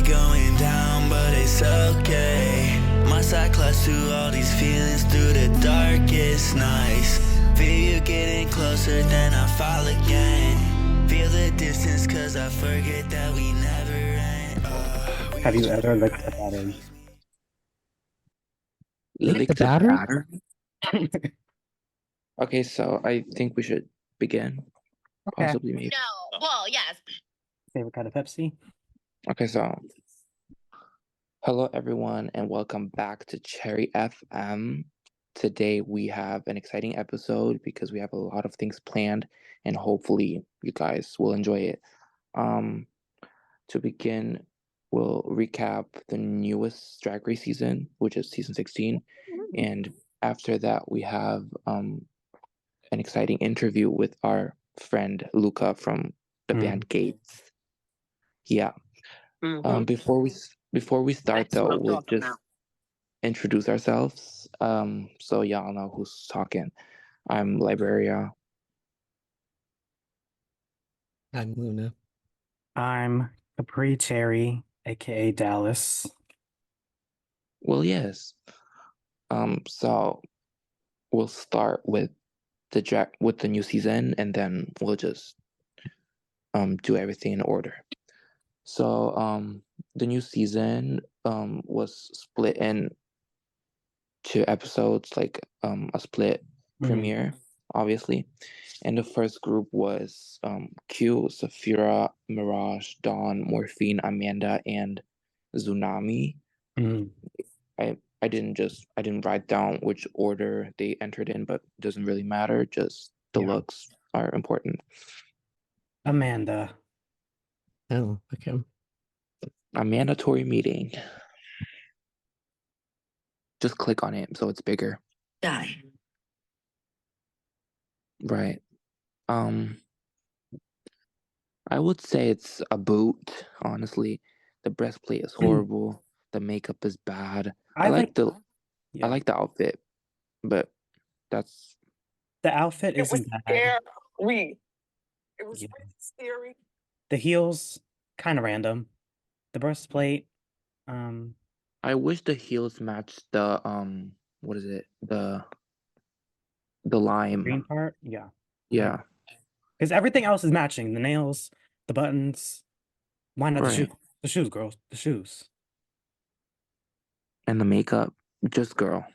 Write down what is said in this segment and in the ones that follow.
be going down, but it's okay. My side clutch through all these feelings through the darkest nights. Feel you getting closer, then I fall again. Feel the distance, cause I forget that we never end. Have you ever licked a battery? Lick the the battery? battery? Okay, so I think we should begin. Okay. Possibly, maybe. No. Well, yes. Favorite kind of Pepsi? Okay, so hello everyone and welcome back to Cherry FM. Today we have an exciting episode because we have a lot of things planned and hopefully you guys will enjoy it. To begin, we'll recap the newest Drag Race season, which is season 16, and after that we have an exciting interview with our friend Luca from the band Gates. Yeah. Before we start though, we'll just introduce ourselves. So y'all know who's talking. I'm Libraria. I'm Luna. I'm Capri Cherry, aka Dallas. Well, yes. So we'll start with the new season, and then we'll just do everything in order. So the new season was split in two episodes, like a split premiere, obviously. And the first group was Q, Saphira, Mirage, Dawn, Morphine, Amanda, and Tsunami. I didn't write down which order they entered in, but it doesn't really matter. Just the looks are important. Amanda. Oh, okay. A mandatory meeting. Just click on it so it's bigger. Die. Right. I would say it's a boot, honestly. The breastplate is horrible. The makeup is bad. I like the outfit, but that's the outfit isn't bad. Scary. It was really scary. The heels, kind of random. The breastplate, I wish the heels matched the what is it? The lime green part, yeah. Yeah. Because everything else is matching. The nails, the buttons. Why not the Right. shoes? The shoes, girl. The shoes. And the makeup, just girl.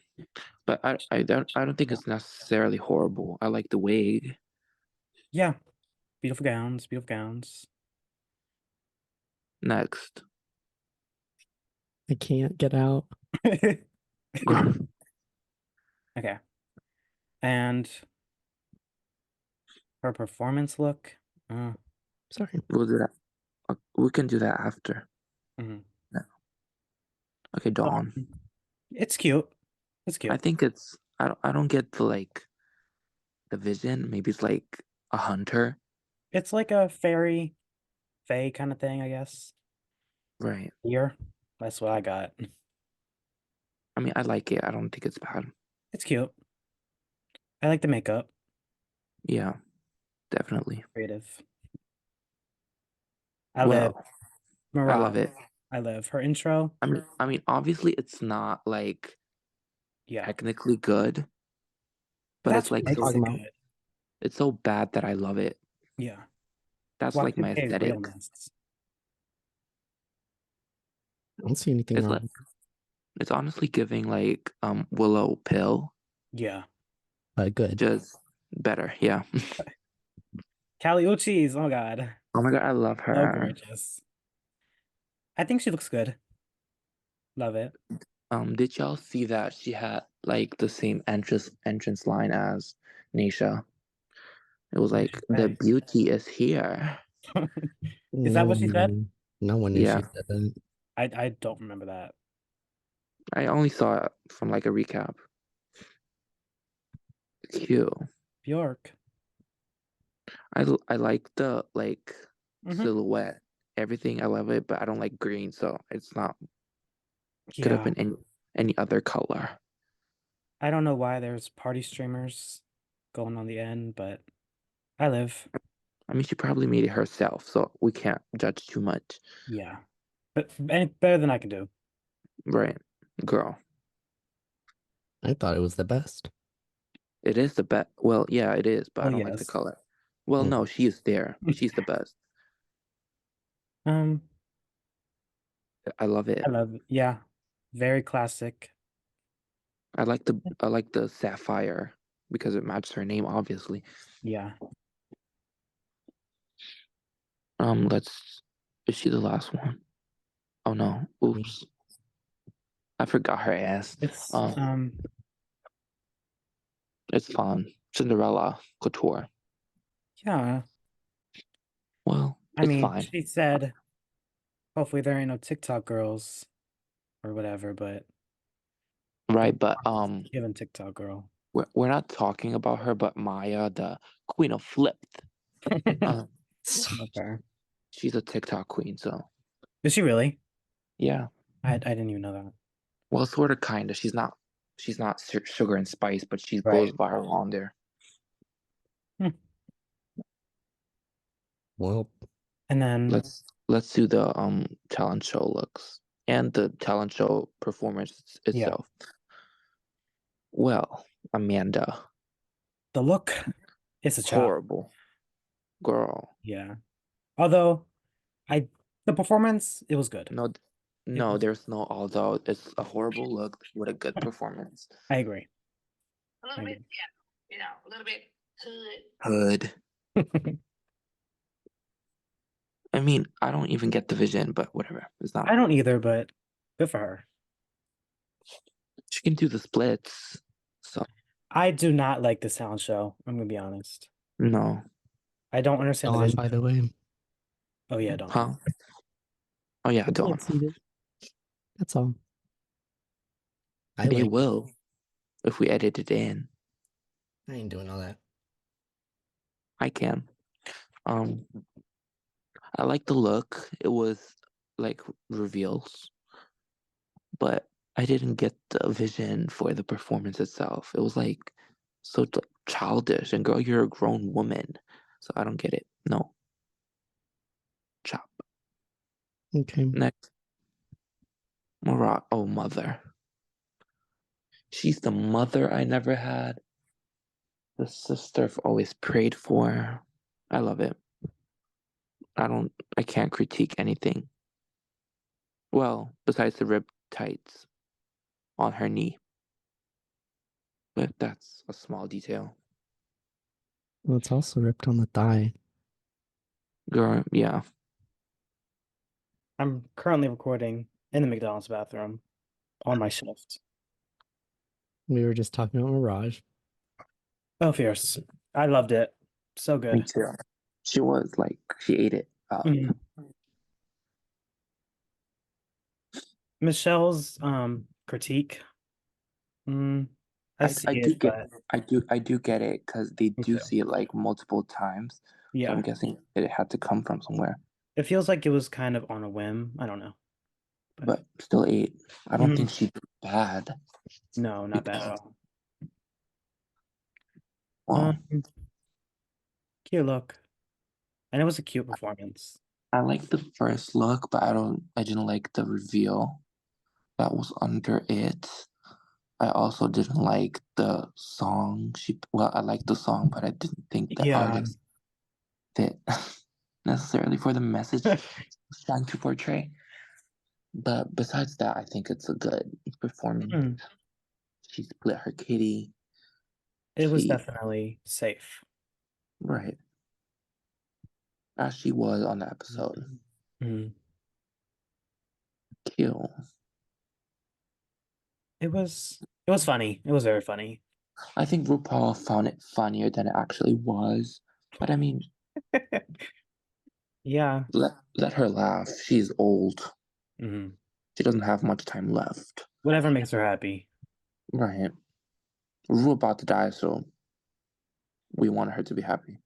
But I don't think it's necessarily horrible. I like the wig. Yeah. Beautiful gowns, beautiful gowns. Next. I can't get out. Okay. And her performance look. Sorry. We'll do that. We can do that after. Mhm. No. Okay, Dawn. It's cute. It's cute. I think it's I don't get the vision. Maybe it's like a hunter. It's like a fae kind of thing, I guess. Right. Here. That's what I got. I mean, I like it. I don't think it's bad. It's cute. I like the makeup. Yeah, definitely. Creative. I love it. I love her intro. I mean, obviously it's not like technically good, but that's it's like good. It's so bad that I love it. Yeah. That's like my aesthetic. I don't see anything wrong. It's honestly giving like Willow Pill. Yeah. Good. Just better, yeah. Callie Uchis, oh god. Oh my god, I love her. So gorgeous. I think she looks good. Love it. Did y'all see that she had like the same entrance line as Nisha? It was like the beauty is here. Is that what she said? No one knew she said that. I don't remember that. I only saw it from like a recap. Cute. Bjork. I like the silhouette. Everything, I love it, but I don't like green, so it's not could have been any other color. I don't know why there's party streamers going on the end, but I live. I mean, she probably made it herself, so we can't judge too much. Yeah. But better than I can do. Right, girl. I thought it was the best. It is the best. Well, yeah, it is, but I Oh don't like the yes. color. Well, Mm. no, she is there. She's the best. Um, I love it. I love it. Yeah, very classic. I like the sapphire because it matches her name, obviously. Yeah. Is she the last one? Oh no. Oops. I forgot her ass. It's It's fun. Cinderella Couture. yeah. Well, I it's mean, fine. she said, hopefully there ain't no TikTok girls or whatever, but Right, but given TikTok girl. we're not talking about her, but Maya, the queen of flipped. Okay. She's a TikTok queen, so Is she really? yeah. I didn't even know that. Well, sort of, kind of. She's not sugar and spice, but she Right. goes viral on there. Well, And then Let's do the talent show looks and the talent show performance itself. Well, Amanda, the look, it's a chop. horrible girl. Yeah. Although the performance, it was good. No, there's no although. It's a horrible look with a good performance. I agree. A little bit, yeah, a little bit Hood. I mean, I don't even get the vision, but whatever. It's not. I don't either, but good for her. She can do the splits. So I do not like this talent show. I'm gonna be honest. no. I don't understand the Dawn, vision. by the way. Oh yeah, don't. Huh? Oh yeah, I Dawn. can't see it. That's all. I They like. will if we edit it in. I ain't doing all that. I can. I like the look. It was like reveals, but I didn't get the vision for the performance itself. It was like so childish. And girl, you're a grown woman, so I don't get it. No. Chop. Okay. Next. Marat. Oh, mother. She's the mother I never had. The sister I've always prayed for. I love it. I can't critique anything. Well, besides the rib tights on her knee. But that's a small detail. Well, it's also ripped on the thigh. Girl, yeah. I'm currently recording in the McDonald's bathroom on my shift. We were just talking about Mirage. Oh, fierce. I loved it. So Me good. too. She was like, she ate it up. Mhm. Michelle's critique. I see it, but I do get it because they Me do too. see it like multiple times. So yeah, I'm guessing it had to come from somewhere. it feels like it was kind of on a whim. I don't know. But still ate. I don't Mhm. think she did bad. No, not bad at all. Well, Cute look. And it was a cute performance. I like the first look, but I didn't like the reveal that was under it. I also didn't like the song. I liked the song, but I didn't think the Yeah. artist fit necessarily for the message she was trying to portray. But besides that, I think it's a good performance. Mhm. She split her kitty. It was She definitely safe. right as she was on the episode. Mhm. Kill. It was funny. It was very funny. I think RuPaul found it funnier than it actually was. But I mean, Yeah. let her laugh. She's old. hmm She doesn't have much time left. Whatever makes her happy. Right. Ru about to die, so we want her to be happy.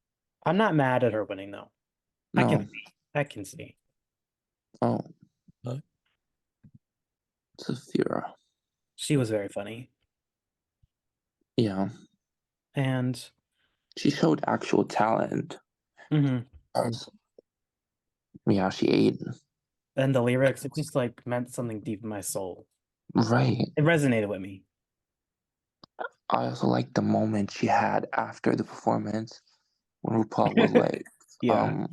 I'm not mad at her winning though. No. I can see. Oh. What? Saphira. She was very funny. Yeah. And She showed actual talent. mhm. Yeah, she ate. And the lyrics, it just like meant something deep in my soul. Right. It resonated with me. I also like the moment she had after the performance when RuPaul was like, Yeah.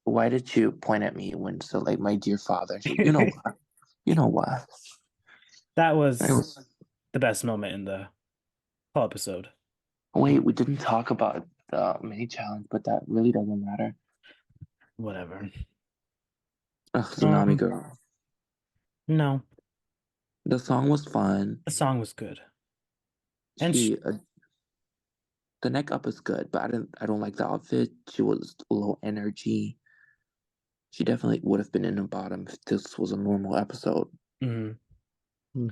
why did you point at me when so like my dear father? She, you know what? You know what? That It was was the best moment in the whole episode. wait, we didn't talk about the mini challenge, but that really doesn't matter. Whatever. Ugh, Tsunami Girl. No, The song was fun. the song was good. And She the neck up is good, but I don't like the outfit. She was low energy. She definitely would have been in the bottom if this was a normal episode. mhm. Mm.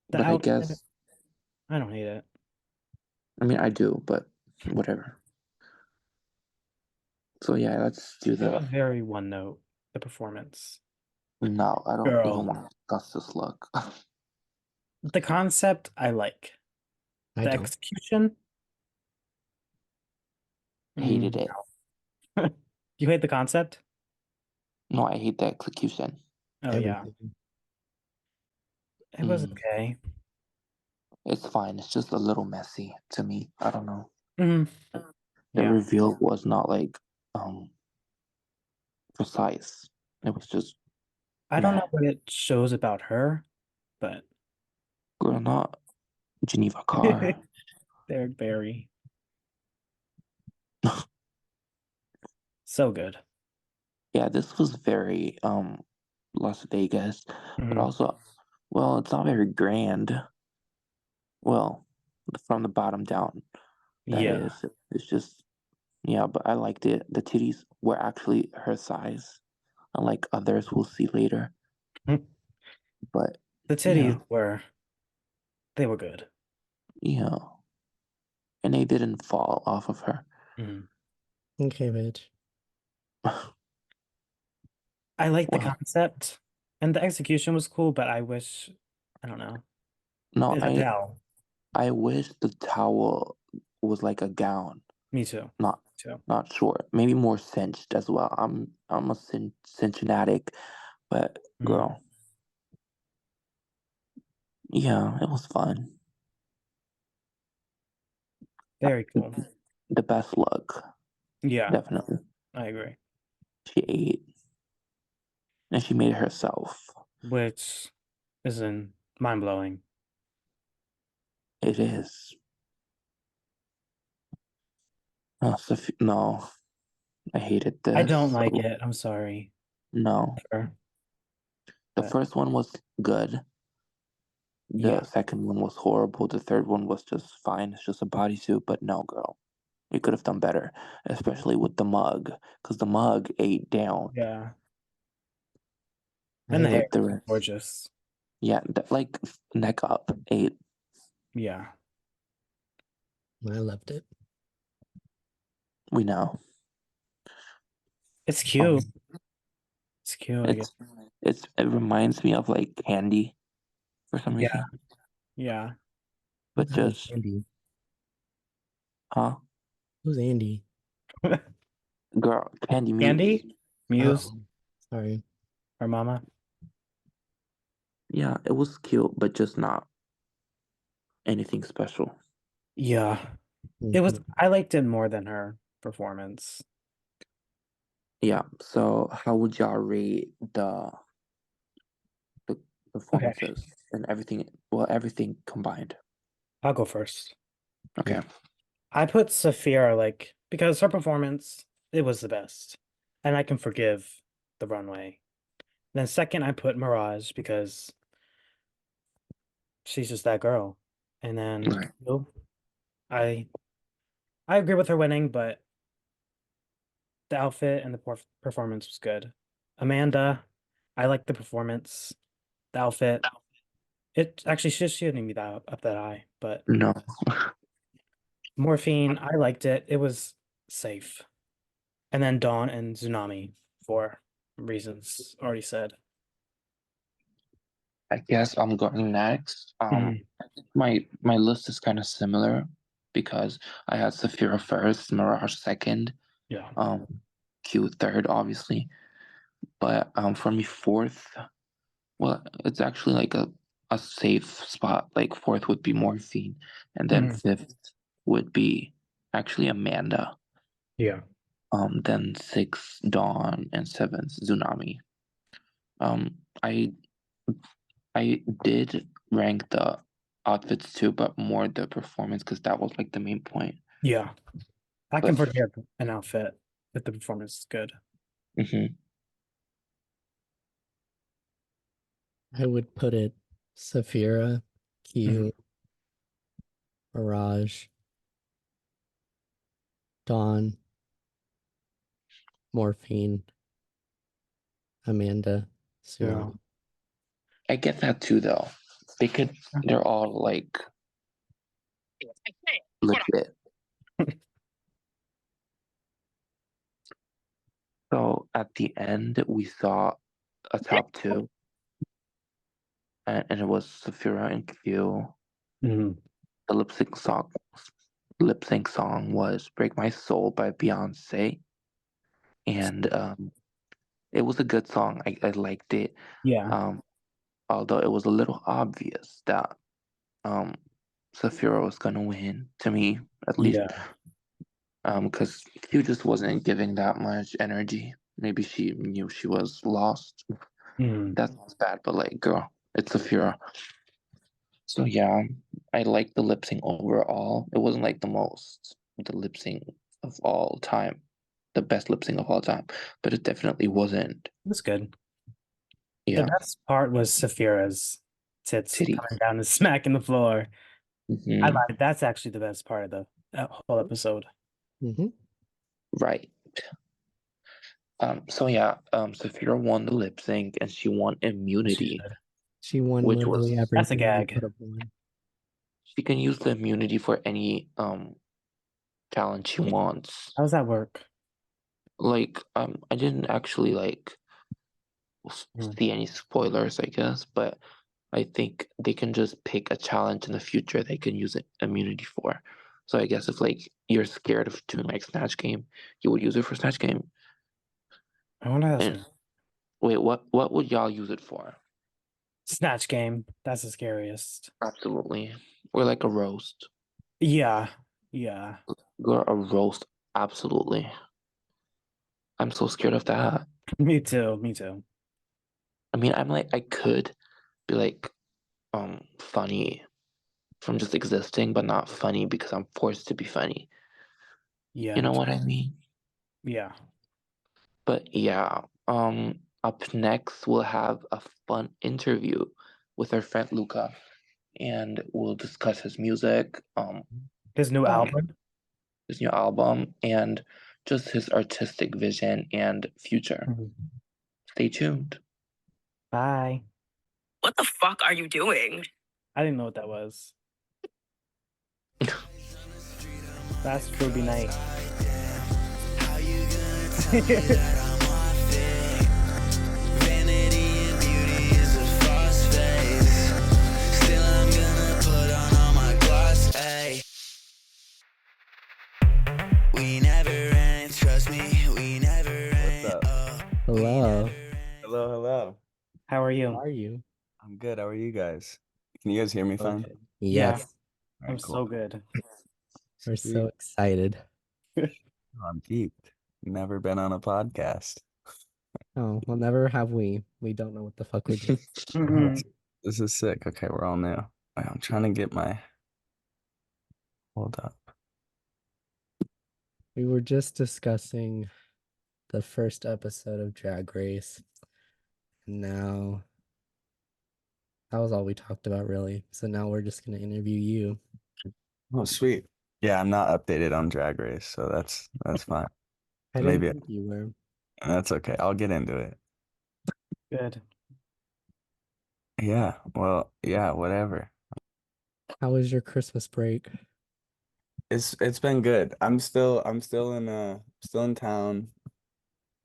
The But I outfit, guess I don't hate it. I mean I do, but whatever. So yeah, let's do It was the very one note, the performance. no, I don't even Girl. want to discuss this look. The concept I like. I The don't. execution, Hated it. you hate the concept? No, I hate the execution. Oh yeah. Everything. It was Mm. okay. It's fine. It's just a little messy to me. I don't know. Mhm. The Yeah. reveal was not like precise. It was just I don't know meh. what it shows about her, but Girl, not Geneva Carr. Derek Barry. So good. Yeah, this was very Las Vegas, but Mhm. also well, it's not very grand. Well, from the bottom down, that Yeah. is. It's just yeah, but I liked it. The titties were actually her size, unlike others we'll see later. Mhm. But The yeah, titties they were good. yeah, and they didn't fall off of her. Mhm. Okay, bitch. I like the Well, concept and the execution was cool, but I wish, I don't know, no, it's a towel. I wish the towel was like a gown, Me too. not Too. not short, maybe more cinched as well. I'm a cinchinatic, but Mhm. girl, yeah, it was fun. Very cool. The best look, Yeah, definitely. I agree. She ate and she made it herself. Which is mind blowing. It is. No, I hated this. I don't like it. I'm sorry. No, Sure. the But first one was good. yeah, The second one was horrible. The third one was just fine. It's just a bodysuit, but no, girl. You could have done better, especially with the mug, because the mug ate down. yeah. I And the hair But the was rest, gorgeous. yeah, like neck up ate. Yeah. loved it. We know. It's cute. Um, It's cute, I guess. it reminds me of like candy for some Yeah, reason, yeah. but Who's just Andy? huh, Who's Andy? girl, Candy Muse. Candy? Muse, Oh, sorry. our mama. Yeah, it was cute, but just not anything special. Yeah. It was Mhm. I liked it more than her performance. Yeah. So how would y'all rate the Okay, performances and everything? Well, everything combined. I'll go first. Okay. I put Saphira like because her performance, it was the best. And I can forgive the runway. Then second I put Mirage because she's just that girl. And then Right. I I agree with her winning, but the outfit and the performance was good. Amanda, I like the performance. The outfit. It actually she shouldn't be that up that high, but No. Morphine, I liked it. It was safe. And then Dawn and Tsunami for reasons already said. I guess I'm going next. Mhm. I think my list is kind of similar because I had Saphira first, Mirage second, Yeah. Q third, obviously. But for me, fourth, well, it's actually like a safe spot. Like fourth would be Morphine, and then Mhm. fifth would be actually Amanda. Yeah. Then sixth Dawn, and seventh Tsunami. Um, I I did rank the outfits too, but more the performance because that was like the main point. Yeah. I can But forgive an outfit if the performance is good. mhm. I would put it Saphira, Q, Mirage, Dawn, Morphine, Amanda, Yeah. Tsunami. I get that too, though. They're all like legit. So at the end, we saw a top two, and it was Saphira and Q. Mhm. The lip sync song was "Break My Soul" by Beyonce, and it was a good song. I liked it. Yeah. Although it was a little obvious that um Saphira was gonna win to me, at least. Yeah. Because Q just wasn't giving that much energy. Maybe she knew she was lost. Mhm. That sounds bad, but like, girl, it's Saphira. So yeah, I like the lip sync overall. It wasn't like the lip sync of all time, the best lip sync of all time, but it definitely wasn't. That's good. The Yeah, best part was Saphira's tits titties. coming down and smacking the floor. I Hmm. lied. That's actually the best part of the that whole episode. Mm-hmm. Right. So yeah, Saphira won the lip sync and she won immunity, She won which literally was That's a everything you gag. could have won. she can use the immunity for any challenge she wants. How does that work? Like, I didn't actually like Mhm. see any spoilers, I guess, but I think they can just pick a challenge in the future they can use it immunity for. So I guess if like you're scared of doing like Snatch Game, you would use it for Snatch Game. I wonder how And that's wait, what would y'all use it for? Snatch Game. That's the scariest. Absolutely. Or like a roast. Yeah. Yeah. Or a roast, absolutely. I'm so scared of that. Me too. Me too. I mean, I'm like I could be like funny from just existing, but not funny because I'm forced to be funny. Yeah. You Me know too. what I mean? Yeah. But yeah, up next we'll have a fun interview with our friend Luca, and we'll discuss his music, His new um, album. his new album, and just his artistic vision and future. Mhm. Stay tuned. Bye. What the fuck are you doing? I didn't know what that was. That's Ruby Night. How you gonna tell me that I'm off it? Vanity and beauty is a false face. Still I'm gonna put on all my gloss, ayy. We never end, trust me, we never end. What's up? Hello. Hello, hello. How are How you? are you? I'm good. How are you guys? Can you guys hear me fine? Okay. Yeah. Yes. All I'm right, so good. We're Sweet. so excited. I'm geeked. Never been on a podcast. Oh, well, never have we. We don't know what the fuck we're doing. Mhm. This is sick. Okay, we're all new. Wait, I'm trying to get my. Hold up. We were just discussing the first episode of Drag Race. And now that was all we talked about, really. So now we're just going to interview you. Oh, sweet. Yeah, I'm not updated on Drag Race, so that's fine. I didn't Maybe think you were. that's okay. I'll get into it. Good. Yeah. Well, yeah. Whatever. How was your Christmas break? It's been good. I'm still in town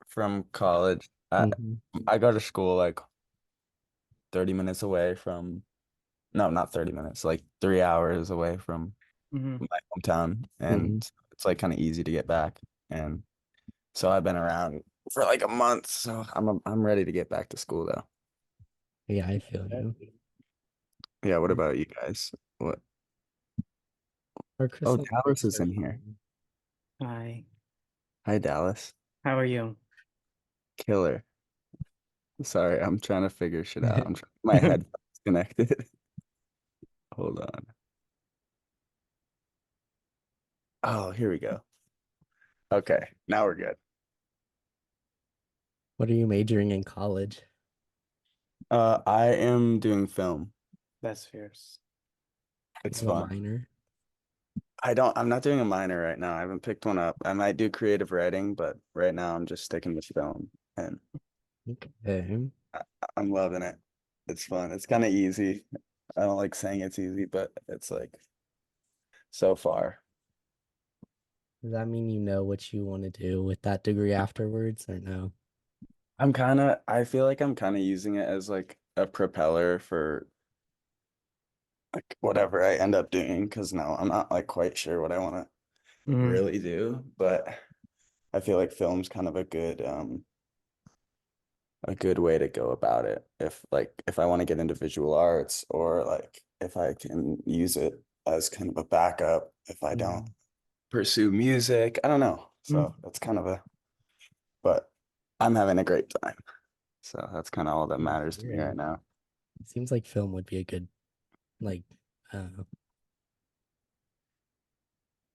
from college. Mhm. I go to school like 30 minutes away from, no, not 30 minutes, like 3 hours away from Mhm. my hometown. And it's like kind of easy to get back. And so I've been around for like a month, so I'm ready to get back to school though. Yeah, I feel you. Yeah, what about you guys? What? Our Oh, Christmas Dallas breaks is are in here. fun. Hi. Hi, Dallas. How are you? Killer. Sorry, I'm trying to figure shit out. My headphones connected. Hold on. Oh, here we go. Okay, now we're good. What are you majoring in college? I am doing film. That's fierce. It's You have a fun. minor? I'm not doing a minor right now. I haven't picked one up. I might do creative writing, but right now I'm just sticking with film and Okay. I, I'm loving it. It's fun. It's kind of easy. I don't like saying it's easy, but it's like so far. Does that mean you know what you want to do with that degree afterwards or no? I feel like I'm kind of using it as like a propeller for like whatever I end up doing because no, I'm not like quite sure what I want to Mhm. really do, but I feel like film's kind of a good way to go about it. If I want to get into visual arts or like if I can use it as kind of a backup if I don't Mm, pursue music. I don't know. So Mm. that's kind of but I'm having a great time. So that's kind of all that good to matters to me hear. right now. Seems like film would be a good like uh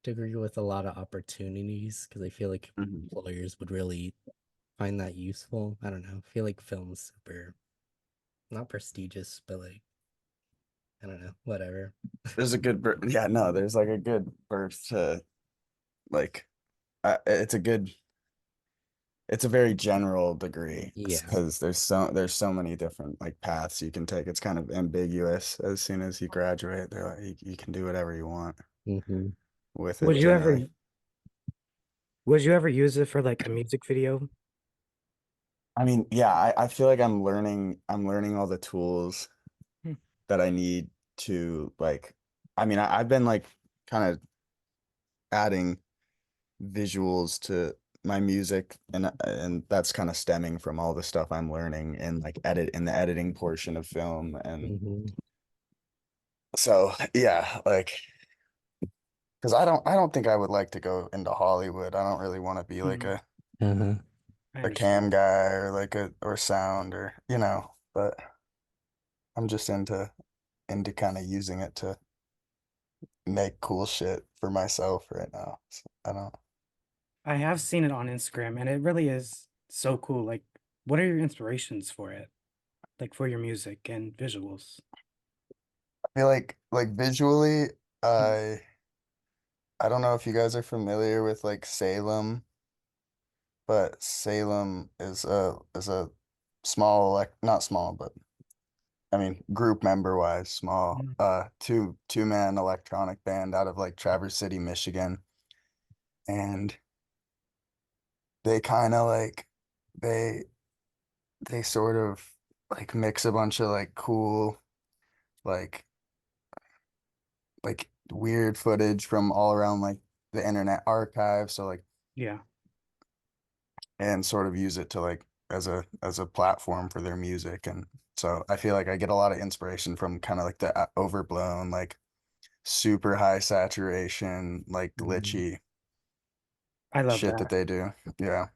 degree with a lot of opportunities because I feel like Mhm. employers would really find that useful. I don't know. I feel like film's super not prestigious, but like I don't know, whatever. There's a good, yeah, no, there's like a good birth to like, it's a very general degree Yeah. because there's so many different like paths you can take. It's kind of ambiguous as soon as you graduate. They're like you can do whatever you want Mm-hmm. with Would it you ever generally. would you ever use it for like a music video? I mean, yeah, I feel like I'm learning all the tools Hmm. that I need to like I mean, I've been like kind of adding visuals to my music and that's kind of stemming from all the stuff I'm learning in like edit in the editing portion of film and Mm-hmm. so yeah like because I don't think I would like to go into Hollywood. I don't really want to be like Mhm. Uh-huh. I a understand. cam guy or like a or sound or but I'm just into kind of using it to make cool shit for myself right now. So I don't I have seen it on Instagram and it really is so cool. Like, what are your inspirations for it? Like for your music and visuals? feel like visually Mhm. I I don't know if you guys are familiar with like Salem, but Salem is a small like not small, but I mean group member wise small Mhm. two-man electronic band out of like Traverse City, Michigan. And they kind of like they they sort of like mix a bunch of like cool like like weird footage from all around like the internet archive. So like Yeah. and sort of use it to like as a platform for their music. And so I feel like I get a lot of inspiration from kind of like the overblown, like super high saturation, like Mm-hmm. glitchy I love shit that that. they do. Yeah.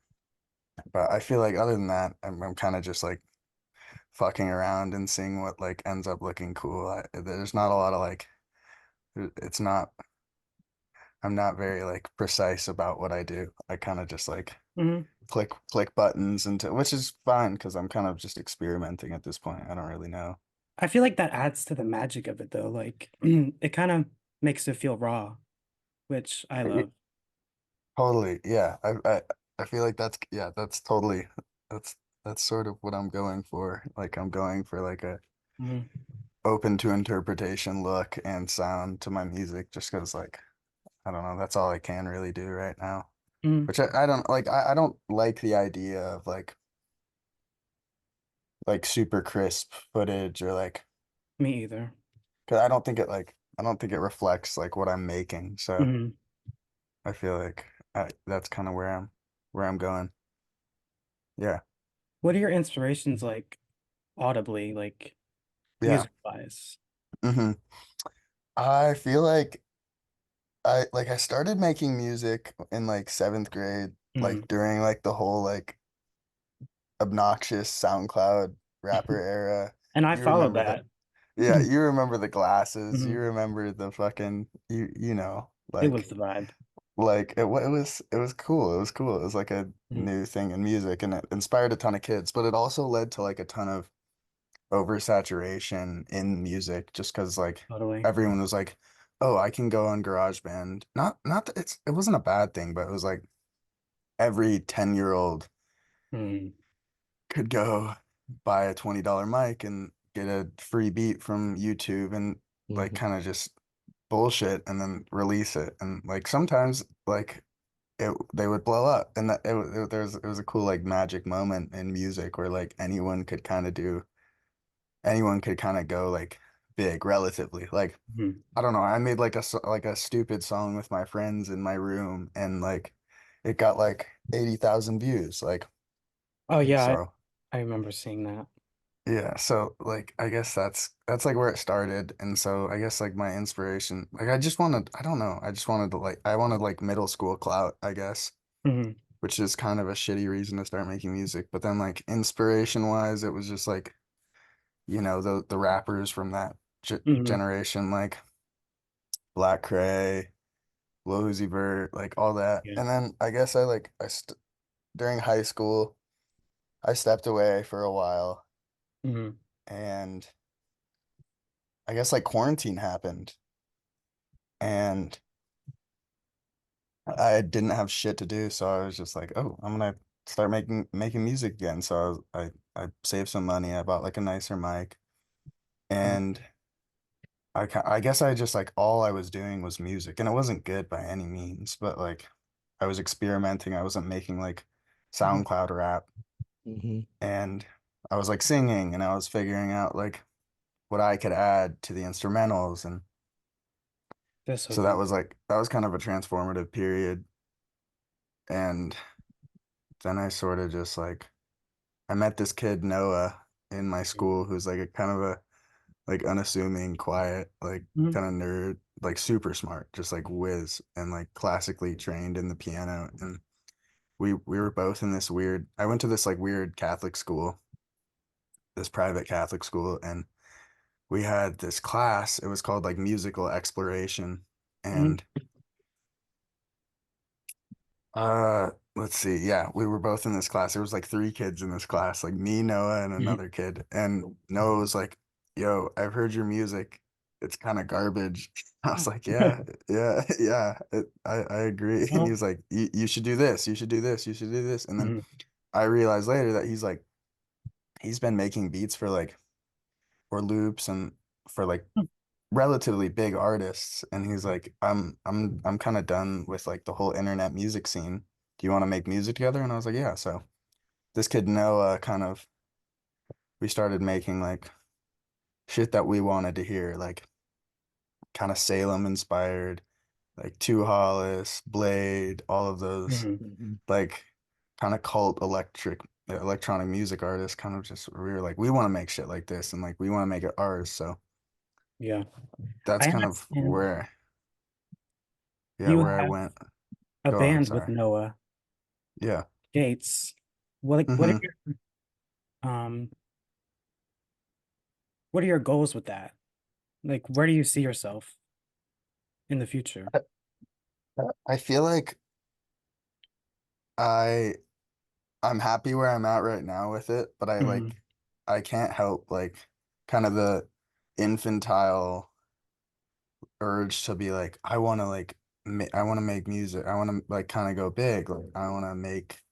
But I feel like other than that, I'm kind of just like fucking around and seeing what like ends up looking cool. There's not a lot of like, it's not, I'm not very like precise about what I do. I kind of just like Mhm. click buttons into which is fine because I'm kind of just experimenting at this point. I don't really know. I feel like that adds to the magic of it though. Like it kind of makes it feel raw, which I It- love. Totally, yeah. I feel like that's totally that's that's sort of what I'm going for. Like I'm going for like a Mhm. open to interpretation look and sound to my music just because like I don't know, that's all I can really do right now. Mhm. Which I don't like I don't like the idea of like super crisp footage or like Me either. because I don't think it reflects like what I'm making. So. Mhm. I feel like that's kind of where I'm going. Yeah. What are your inspirations like audibly, like Yeah. music wise? hmm I feel like I started making music in like seventh grade, like Mm. during like the whole like obnoxious SoundCloud rapper era. And I You followed remember that? that. Yeah, you remember the glasses. You Mhm. remember the fucking you know, It was like the vibe. it was cool. It was cool. It was like a Mhm. new thing in music and it inspired a ton of kids, but it also led to like a ton of oversaturation in music just because like Totally. everyone was like, oh, I can go on GarageBand. Not that it wasn't a bad thing, but it was like every 10-year-old Mm. could go buy a $20 mic and get a free beat from YouTube and like Mhm. kind of just bullshit and then release it. And like sometimes like they would blow up and it was a cool like magic moment in music where like anyone could kind of go like big relatively. Like Mhm. I don't know, I made like like a stupid song with my friends in my room and like it got like 80,000 views. Like Oh yeah, so I remember seeing that. yeah, so like I guess that's like where it started. And so I guess like my inspiration, like I don't know, I just wanted to like I wanted like middle school clout, I guess, Hmm. which is kind of a shitty reason to start making music. But then like inspiration wise, it was just like, the rappers from that Hmm. generation, like Black Cray, Lil Uzi Vert, like all that. Yeah. And then I guess I st during high school, I stepped away for a while Hmm. and I guess like quarantine happened and I didn't have shit to do, so I was just like, oh, I'm gonna start making music again. So I saved some money. I bought like a nicer mic, and I guess I just like all I was doing was music, and it wasn't good by any means, but like I was experimenting. I wasn't making like SoundCloud rap, Mhm. and I was like singing, and I was figuring out like what I could add to the instrumentals, and That's so so that cool. was like that was kind of a transformative period, and then I sort of just like I met this kid Noah in my school who's like a kind of a like unassuming, quiet, like Mhm. kind of nerd, like super smart, just like whiz and like classically trained in the piano. And we were both in this weird. I went to this like weird Catholic school, this private Catholic school, and we had this class. It was called like musical exploration, Mhm. and let's see. Yeah, we were both in this class. There was like three kids in this class, like me, Noah, and Mhm. another kid. And Noah was like, "Yo, I've heard your music. It's kind of garbage." I was like, "Yeah, yeah, yeah. I agree." And he Well, was like, you should do this. You should do this. You should do this." And then mhm. I realized later that he's been making beats for like or loops and for like relatively big artists. And he's like, I'm kind of done with like the whole internet music scene. Do you want to make music together? And I was like, yeah. So this kid Noah we started making like shit that we wanted to hear, like kind of Salem inspired, like Two Hollis, Blade, all of those Mhm. Mhm. like kind of cult electronic music artists kind of just we were like, we want to make shit like this and like we want to make it ours. So Yeah. that's I kind of understand you where I have went. a Go on, band with sorry. Noah Yeah. Gates. What are hmm your um what are your goals with that? Like where do you see yourself in the future? I feel like I I'm happy where I'm at right now with it, but Hmm. I can't help like kind of the infantile urge to be like I want to make music. I want to like kind of go big. Like I want to make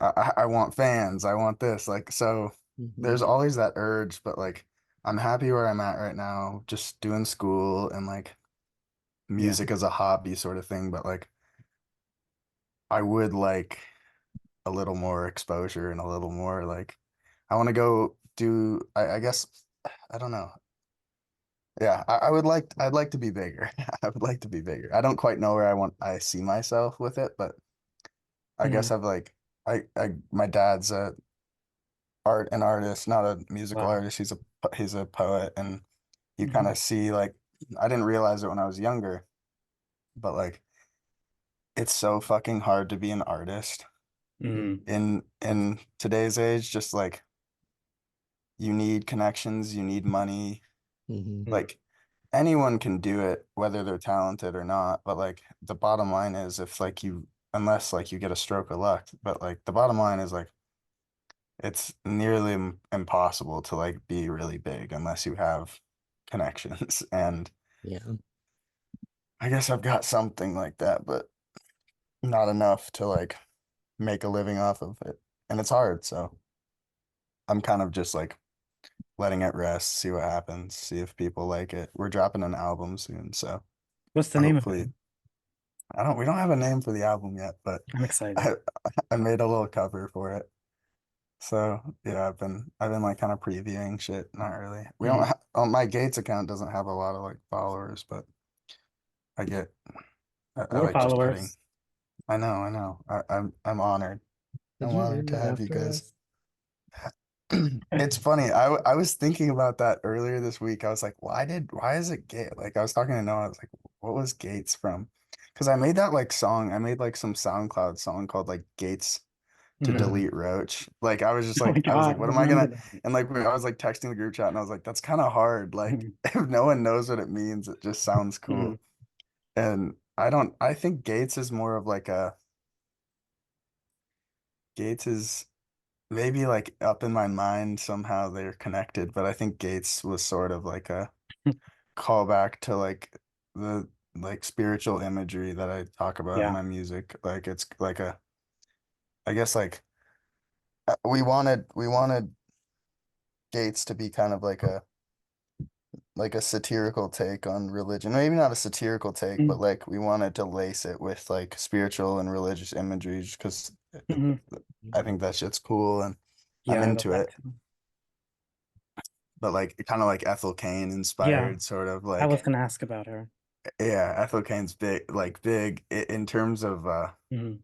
I want fans. I want this. Like so there's Mhm. always that urge, but like I'm happy where I'm at right now, just doing school and like Yeah. music as a hobby sort of thing, but like I would like a little more exposure and a little more like I want to go do I guess I don't know. Yeah, I'd like to be bigger. I would like to be bigger. I don't quite know where I see myself with it, but I guess Mhm. my dad's an artist, not a musical Wow. artist. He's a poet, and you Mhm. kind of see like I didn't realize it when I was younger, but like it's so fucking hard to be an artist Mm. in today's age. Just like you need connections, you need money. Mm-hmm. Like anyone can do it, whether they're talented or not. But like the bottom line is, if like you, unless like you get a stroke of luck, but like the bottom line is like it's nearly impossible to like be really big unless you have connections. And Yeah. I guess I've got something like that, but not enough to like make a living off of it. And it's hard, so I'm kind of just like letting it rest, see what happens, see if people like it. We're dropping an album soon, so What's the name of hopefully it? we don't have a name for the album yet, but I'm excited. I made a little cover for it. So yeah, I've been like kind of previewing shit. Not really. We don't Mhm. on my Gates account doesn't have a lot of like followers, but I get I More like just putting. followers. I know. I'm honored. Did I'm you honored name to it have you after guys. us? It's funny. I was thinking about that earlier this week. I was like, why is it gay? Like I was talking to Noah, I was like, what was Gates from? Because I made that like song. I made like some SoundCloud song called like Gates to Mhm. delete Roach. Like I was just Oh my like, I was God, like, I what am I gonna? remember that. And like I was like texting the group chat, and I was like, that's kind of hard. Like if no one knows what it means, it just sounds Mhm. cool. And I don't. I think Gates is more of like a Gates is maybe like up in my mind somehow they're connected, but I think Gates was sort of like a callback to like the like spiritual imagery that I talk about in Yeah. my music. Like it's like a I guess like we wanted Gates to be kind of like a satirical take on religion. Maybe not a satirical take, but Mhm. like we wanted to lace it with like spiritual and religious imagery because Mhm. I think that shit's cool and I'm Yeah, I love into that it. too. But like kind of like Ethel Cain Yeah, inspired, sort of I was like gonna ask about her. yeah, Ethel Cain's big in Mhm.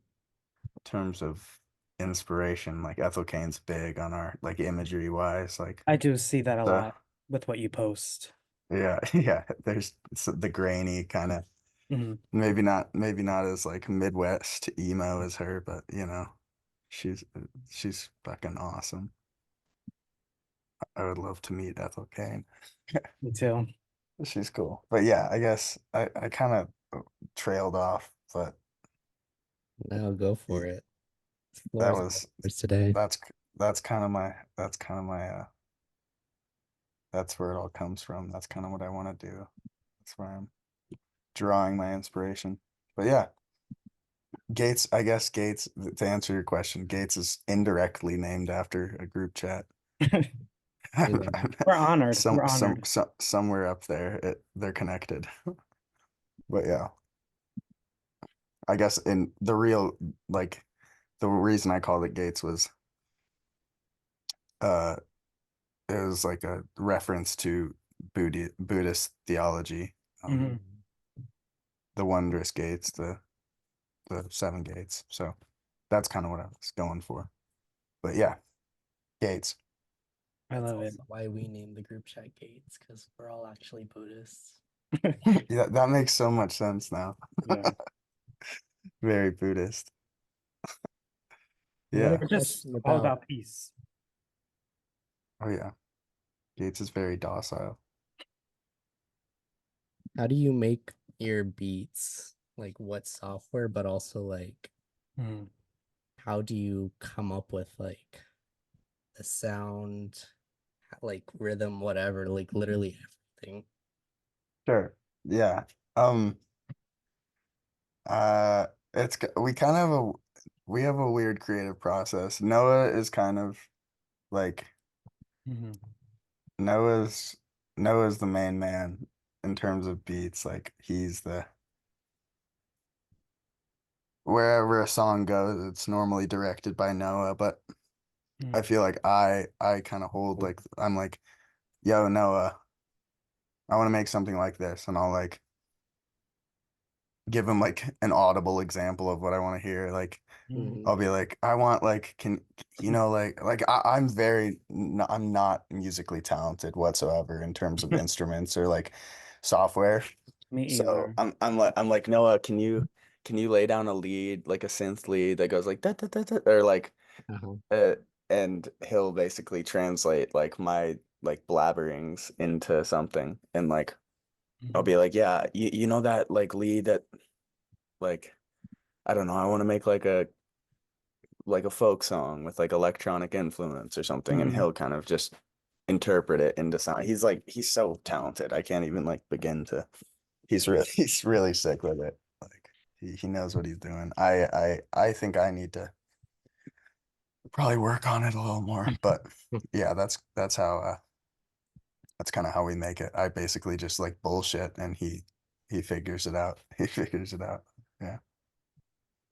terms of inspiration. Like Ethel Cain's big on our like imagery wise, like I do see that a the lot with what you post. yeah yeah. There's the grainy kind of Mhm. maybe not as like Midwest emo as her, but she's she's fucking awesome. I would love to meet Ethel Cain. Me too. She's cool. But yeah, I guess I kind of trailed off, but No, go for it. The floor that is all was yours today. that's that's kind of my that's where it all comes from. That's kind of what I want to do. That's where I'm drawing my inspiration. But yeah, Gates, I guess Gates, to answer your question, Gates is indirectly named after a group chat. Yeah. We're honored. We're honored. Somewhere up there, they're connected. But yeah, I guess in the real like the reason I called it Gates was uh it was like a reference to Buddhist theology, Mhm. the wondrous gates, the seven gates. So that's kind of what I was going for. But yeah, gates. I That's love it. also why we named the group chat Gates, because we're all actually Buddhists. Yeah, that makes so much sense now. Yeah. Very Buddhist. I got a Yeah. We're just question all about about peace. Oh yeah. Gates is very docile. how do you make your beats? Like what software, but also like Mhm. how do you come up with like the sound, like rhythm, whatever, like literally everything? Sure. Yeah. Um uh we kind of we have a weird creative process. Noah is kind of like Mhm. Noah's Noah's the main man in terms of beats. Like he's the wherever a song goes, it's normally directed by Noah, but I Mhm. feel like I kind of hold like I'm like, yo, Noah, I want to make something like this, and I'll like give him like an audible example of what I want to hear. Like Mhm. I'll be like, I want like, I'm I'm not musically talented whatsoever in terms of instruments or like software. Me So either. I'm like Noah, can you lay down a lead, like a synth lead that goes like da da da da, or like Uh-huh. uh, and he'll basically translate like my like blabberings into something, and like I'll Mhm. be like, yeah, you know that like lead that like I don't know, I want to make like a folk song with like electronic influence or something, and Mhm. he'll kind of just interpret it into sound. He's so talented. I can't even like begin to. He's really sick with it. Like he knows what he's doing. I think I need to probably work on it a little more, but yeah, that's how that's kind of how we make it. I basically just like bullshit, and he figures it out. He figures it out. Yeah.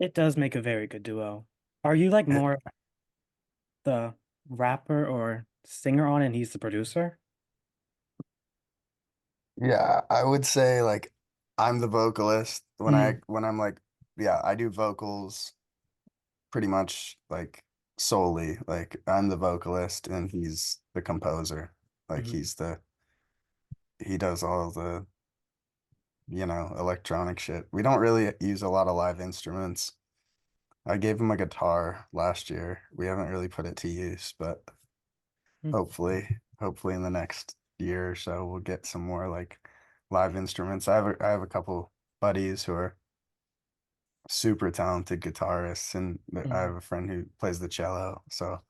It does make a very good duo. Are you like It, more the rapper or singer on and he's the producer? yeah, I would say like I'm the vocalist when I Mm. when I'm like yeah, I do vocals pretty much like solely. Like I'm the vocalist and he's the composer. Like Mhm. he does all the, electronic shit. We don't really use a lot of live instruments. I gave him a guitar last year. We haven't really put it to use, but Mm. hopefully in the next year or so we'll get some more like live instruments. I have a couple buddies who are super talented guitarists, and I have Mhm. a friend who plays the cello, so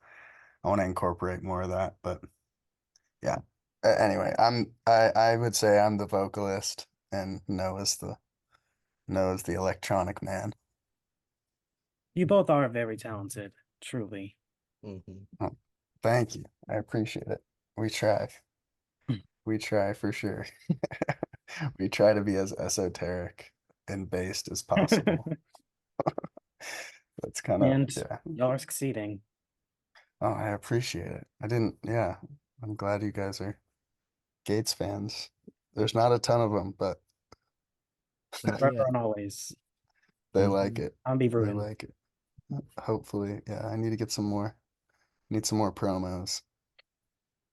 I want to incorporate more of that. But yeah. Anyway, I would say I'm the vocalist and Noah's the electronic man. You both are very talented, truly. Mhm. Oh, thank you. I appreciate it. We try. Mm. We try for sure. We try to be as esoteric and based as possible. That's kind of, And yeah. y'all are succeeding. Oh, I appreciate it. Yeah. I'm glad you guys are Gates fans. There's not a ton of them, but Not Forever yet. and always. they like Mhm. it. I'll be They rooting. like it. Hopefully, yeah. I need to get some more. Need some more promos.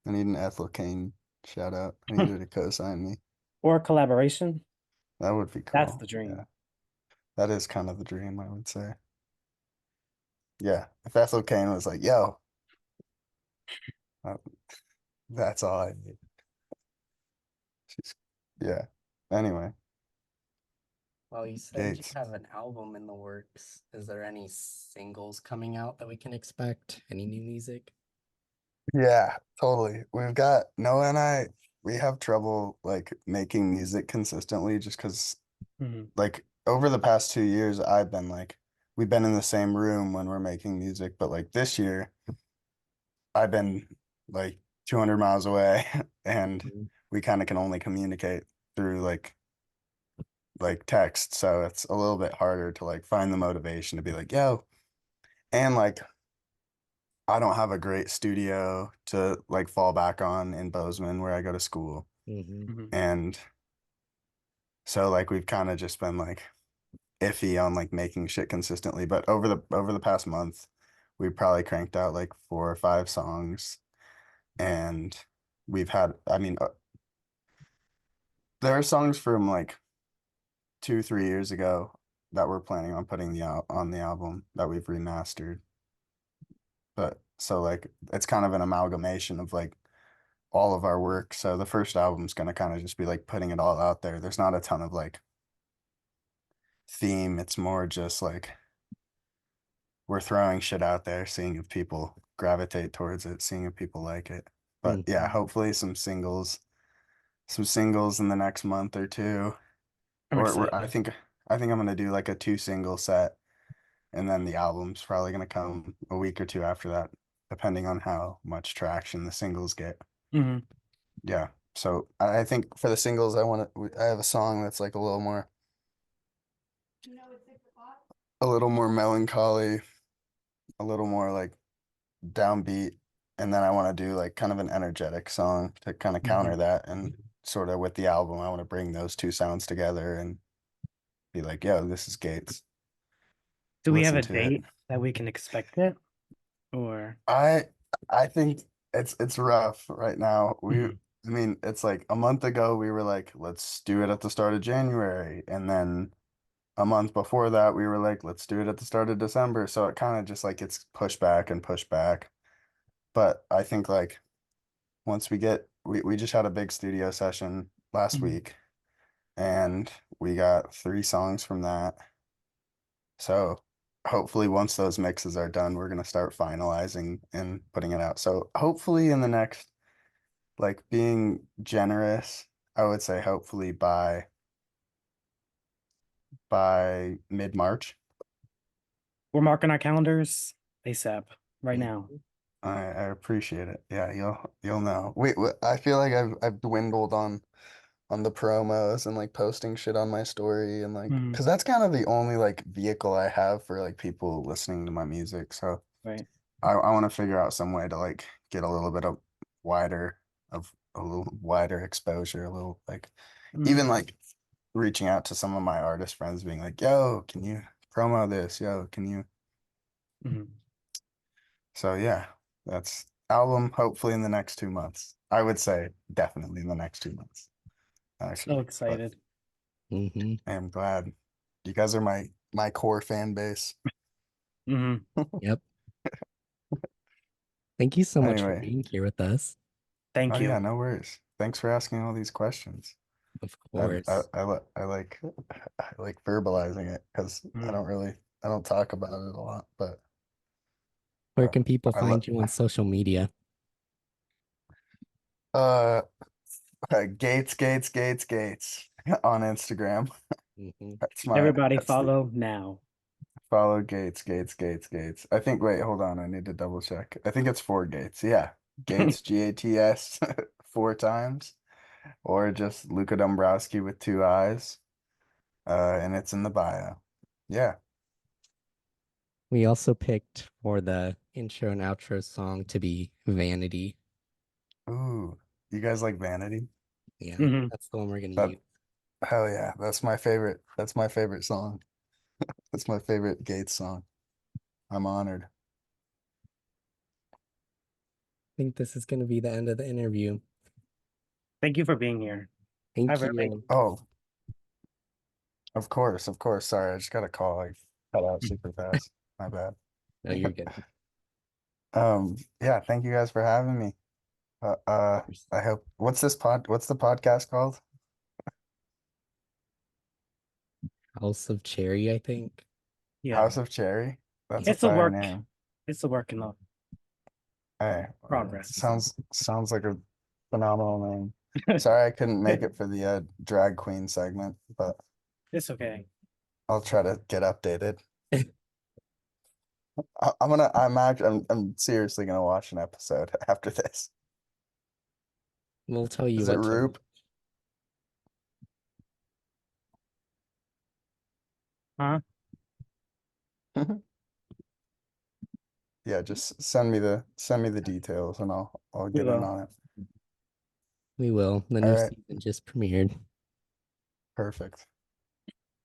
I need an Ethel Kane shout out. I need her to co-sign me. Or collaboration. That would be That's cool. the dream. Yeah. That is kind of the dream, I would say. Yeah. If Ethel Kane was like, yo, uh, that's all I need. She's, yeah. Anyway, Well, you said you Gates. have an album in the works. Is there any singles coming out that we can expect? Any new music? Yeah, totally. We've got Noah and we have trouble like making music consistently just because Mhm. like over the past 2 years, we've been in the same room when we're making music, but like this year, I've been like 200 miles away and Mhm. we kind of can only communicate through like text. So it's a little bit harder to like find the motivation to be like, yo, and like I don't have a great studio to like fall back on in Bozeman where I go to school. Mhm. Mhm. And so like we've kind of just been like iffy on like making shit consistently. But over the past month, we probably cranked out like 4 or 5 songs, and I mean, there are songs from like 2, 3 years ago that we're planning on putting on the album that we've remastered. But so like it's kind of an amalgamation of like all of our work. So the first album's gonna kind of just be like putting it all out there. There's not a ton of like theme. It's more just like we're throwing shit out there, seeing if people gravitate towards it, seeing if people like it. But yeah, Mhm. hopefully some singles in the next month or two. I'm Or excited. I think I'm gonna do like a 2 single set, and then the album's probably gonna come a week or two after that, depending on how much traction the singles get. Mhm. Yeah. So I think for the singles, I have a song that's like a little more melancholy, a little more like downbeat, and then I want to do like kind of an energetic song to kind of counter Mhm. that, and sort of with the album, I want to bring those two sounds together and be like, yo, this is Gates. Do we have a Listen to it. date that we can expect it? Or I think it's rough right now. Mhm. I mean, it's like a month ago we were like, let's do it at the start of January, and then a month before that we were like, let's do it at the start of December. So it kind of just like gets pushed back and pushed back. But I think like once we just had a big studio session last Mhm. week, and we got 3 songs from that. So hopefully once those mixes are done, we're gonna start finalizing and putting it out. So hopefully in the next, like being generous, I would say hopefully by mid-March. We're marking our calendars ASAP right now. I appreciate it. Yeah, you'll know. Wait, I feel like I've dwindled on the promos and like posting shit on my story and like Mhm. because that's kind of the only like vehicle I have for like people listening to my music. So Right. I want to figure out some way to like get a little bit of a little wider exposure, a little like even Mhm. like reaching out to some of my artist friends being like, yo, can you promo this? Yo, can you? Mhm. So yeah, that's album hopefully in the next 2 months. I would say definitely in the next 2 months, So actually. But excited. Mm-hmm. I am glad you guys are my core fan base. Mhm. Yep. Thank you so much for Anyway, being here with us. Thank oh yeah, you. no worries. Thanks for asking all these questions. Of I course. I like I like verbalizing it because Mhm. I don't talk about it a lot, but Where can people I find you on social media? uh Gates on Instagram. Mm-hmm. Everybody That's the follow now. follow Gates. I think wait, hold on, I need to double check. I think it's 4 Gates. Yeah. Gates GATS 4 times, or just Luca Dombrowski with 2 eyes. And it's in the bio. Yeah. We also picked for the intro and outro song to be Vanity. Ooh, you guys like Vanity? Yeah, Mhm. that's the one we're gonna That use. hell yeah, that's my favorite. That's my favorite song. That's my favorite Gates song. I'm honored. I think this is gonna be the end of the interview. Thank you for being here. Hi, Thank Verly. you. Oh, of course, of course. Sorry, I just got a call. I cut out super fast. My bad. No, you're good. Yeah, thank you guys for having me. Of course. I hope what's the podcast called? House of Cherry, I think. Yeah. House of Cherry. That's a It's a fire work. name. It's a work in Hey, progress. sounds like a phenomenal name. Sorry I couldn't make it for the drag queen segment, but It's okay. I'll try to get updated. I'm seriously gonna watch an episode after this. We'll tell you Is it what to Roop? Huh? Yeah, just send me the details and I'll We get in will. on it. We will. The All new right, season just premiered. perfect.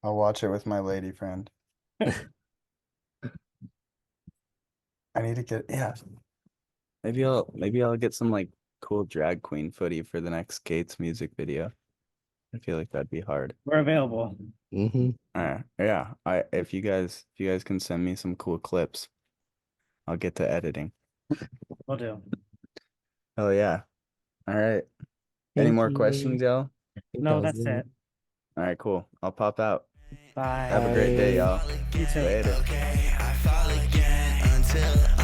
I'll watch it with my lady friend. I need to get yeah. Maybe I'll get some like cool drag queen footy for the next Gates music video. I feel like that'd be hard. We're available. Mm-hmm. Yeah. If you guys can send me some cool clips, I'll get to editing. We'll do. Oh yeah. All right. Any Thank more you. questions, y'all? I think No, that was that's it. All right, cool. I'll pop out. Bye. Have a great day, y'all. You too. Later. Okay, I fall again until